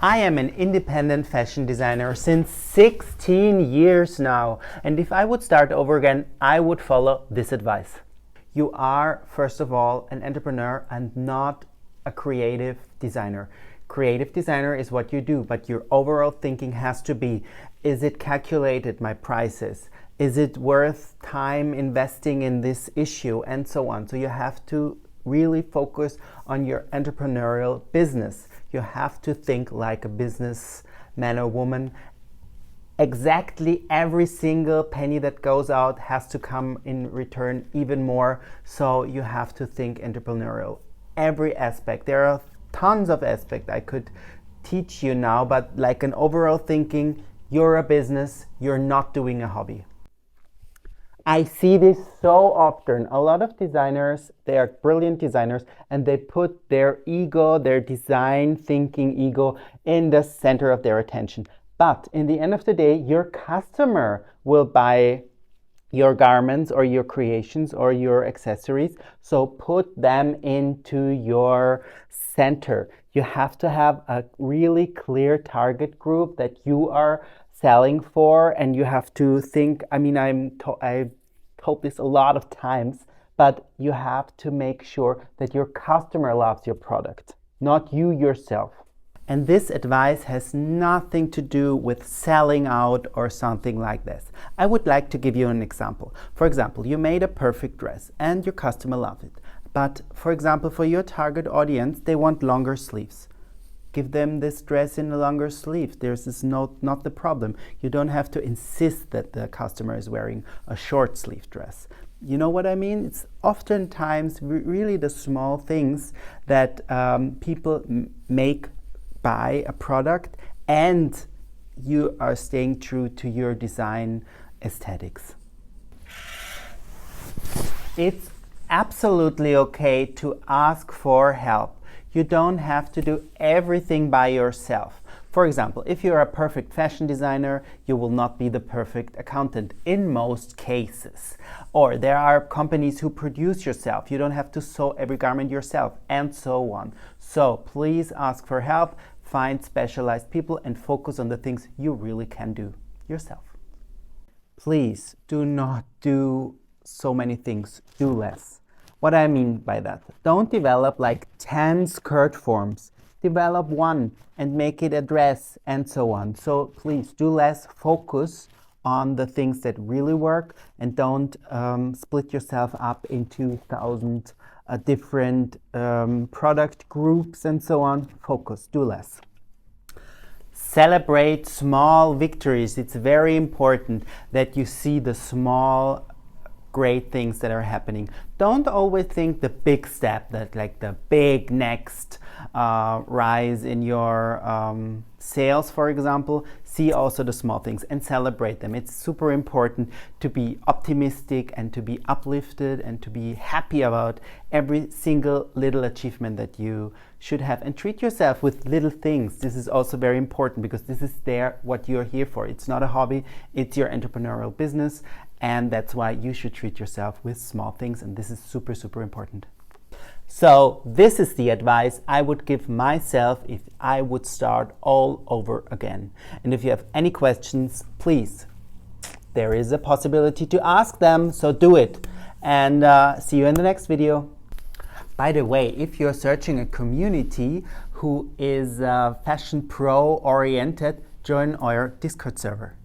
I am an independent fashion designer since 16 years now, and if I would start over again, I would follow this advice. You are, first of all, an entrepreneur and not a creative designer. Creative designer is what you do, but your overall thinking has to be, is it calculated, my prices? Is it worth time investing in this issue? And so on. So you have to really focus on your entrepreneurial business. You have to think like a businessman or woman. Exactly every single penny that goes out has to come in return even more. So you have to think entrepreneurial. Every aspect. There are tons of aspects I could teach you now, but like an overall thinking, you're a business, you're not doing a hobby. I see this so often. A lot of designers, they are brilliant designers, and they put their ego, their design thinking ego, in the center of their attention. But in the end of the day, your customer will buy your garments or your creations or your accessories. So put them into your center. You have to have a really clear target group that you are selling for, and you have to think, I've told this a lot of times, but you have to make sure that your customer loves your product, not you yourself. And this advice has nothing to do with selling out or something like this. I would like to give you an example. For example, you made a perfect dress and your customer loves it. But for example, for your target audience, they want longer sleeves. Give them this dress in a longer sleeve. This is not the problem. You don't have to insist that the customer is wearing a short sleeve dress. You know what I mean? It's oftentimes really the small things that people buy a product, and you are staying true to your design aesthetics. It's absolutely okay to ask for help. You don't have to do everything by yourself. For example, if you're a perfect fashion designer, you will not be the perfect accountant in most cases. Or there are companies who produce yourself. You don't have to sew every garment yourself, and so on. So please ask for help, find specialized people, and focus on the things you really can do yourself. Please do not do so many things, do less. What I mean by that, don't develop like 10 skirt forms. Develop one and make it a dress, and so on. So please do less, focus on the things that really work, and don't split yourself up into 1,000 different product groups and so on. Focus, do less. Celebrate small victories. It's very important that you see the small great things that are happening. Don't always think the big step, that like the big next rise in your sales, for example. See also the small things and celebrate them. It's super important to be optimistic and to be uplifted and to be happy about every single little achievement that you should have, and treat yourself with little things. This is also very important because this is what you're here for. It's not a hobby, it's your entrepreneurial business, and that's why you should treat yourself with small things, and this is super, super important. So this is the advice I would give myself if I would start all over again. And if you have any questions, please, there is a possibility to ask them, so do it. And see you in the next video. By the way, if you're searching a community who is fashion pro oriented, join our Discord server.